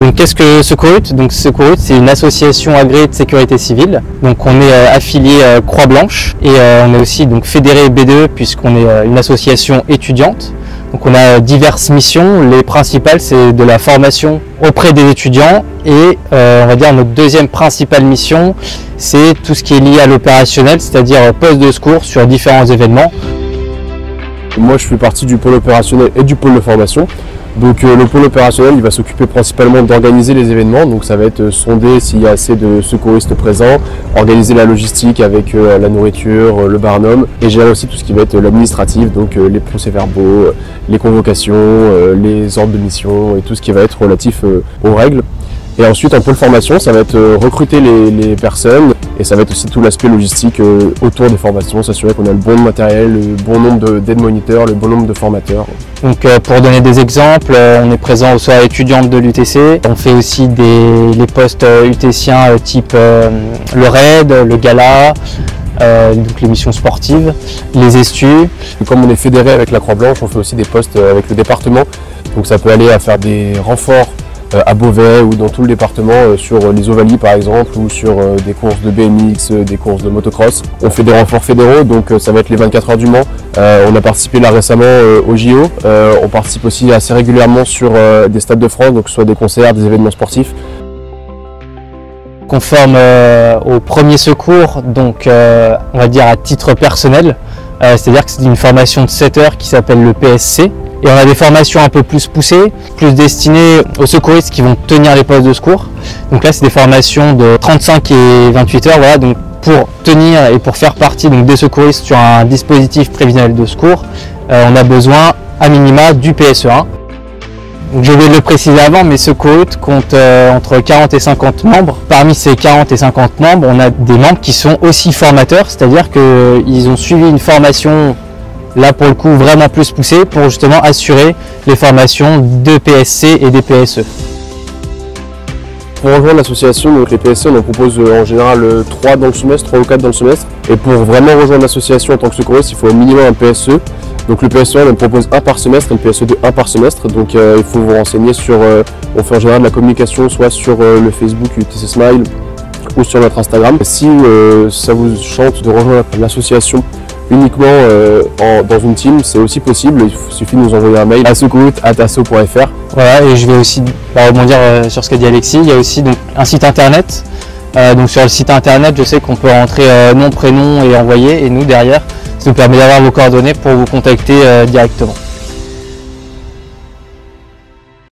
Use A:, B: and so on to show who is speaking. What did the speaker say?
A: Donc qu'est-ce que Secourut? Donc Secourut, c'est une association agréée de sécurité civile. Donc on est affilié Croix-Blanche et on est aussi donc fédéré BDE puisqu'on est une association étudiante. Donc on a diverses missions. Les principales, c'est de la formation auprès des étudiants et on va dire notre deuxième principale mission, c'est tout ce qui est lié à l'opérationnel, c'est-à-dire poste de secours sur différents événements.
B: Moi je fais partie du pôle opérationnel et du pôle de formation. Donc le pôle opérationnel il va s'occuper principalement d'organiser les événements, donc ça va être sonder s'il y a assez de secouristes présents, organiser la logistique avec la nourriture, le barnum et gérer aussi tout ce qui va être l'administratif, donc les procès-verbaux, les convocations, les ordres de mission et tout ce qui va être relatif aux règles. Et ensuite en pôle formation ça va être recruter les personnes et ça va être aussi tout l'aspect logistique autour des formations, s'assurer qu'on a le bon matériel, le bon nombre d'aide moniteurs, le bon nombre de formateurs.
A: Donc pour donner des exemples, on est présent aux soirées étudiantes de l'UTC, on fait aussi les postes UTCiens type le raid, le gala, donc les missions sportives, les estus.
B: Comme on est fédéré avec la Croix-Blanche, on fait aussi des postes avec le département, donc ça peut aller à faire des renforts à Beauvais ou dans tout le département sur les Ovalies par exemple ou sur des courses de BMX, des courses de motocross. On fait des renforts fédéraux, donc ça va être les 24 heures du Mans. On a participé là récemment au JO. On participe aussi assez régulièrement sur des stades de France, donc que ce soit des concerts, des événements sportifs.
A: Conforme au premier secours, donc on va dire à titre personnel, c'est-à-dire que c'est une formation de 7 heures qui s'appelle le PSC. Et on a des formations un peu plus poussées, plus destinées aux secouristes qui vont tenir les postes de secours. Donc là, c'est des formations de 35 et 28 heures, voilà, donc pour tenir et pour faire partie donc, des secouristes sur un dispositif prévisionnel de secours, on a besoin à minima du PSE1. Donc, je vais le préciser avant, mais Secourut compte entre 40 et 50 membres. Parmi ces 40 et 50 membres, on a des membres qui sont aussi formateurs, c'est-à-dire qu'ils ont suivi une formation là pour le coup vraiment plus poussé pour justement assurer les formations de PSC et des PSE.
B: Pour rejoindre l'association, donc les PSC, on en propose en général 3 dans le semestre, 3 ou 4 dans le semestre. Et pour vraiment rejoindre l'association en tant que secouriste, il faut au minimum un PSE. Donc le PSE1, on en propose un par semestre, et le PSE2 un par semestre. Donc il faut vous renseigner sur, on fait en général de la communication soit sur le Facebook UTC Smile ou sur notre Instagram. Si ça vous chante de rejoindre l'association uniquement dans une team, c'est aussi possible, il suffit de nous envoyer un mail à secourut@asso.fr.
A: Voilà, et je vais aussi rebondir sur ce qu'a dit Alexis, il y a aussi donc, un site internet. Donc sur le site internet, je sais qu'on peut rentrer nom, prénom et envoyer, et nous derrière, ça nous permet d'avoir vos coordonnées pour vous contacter directement.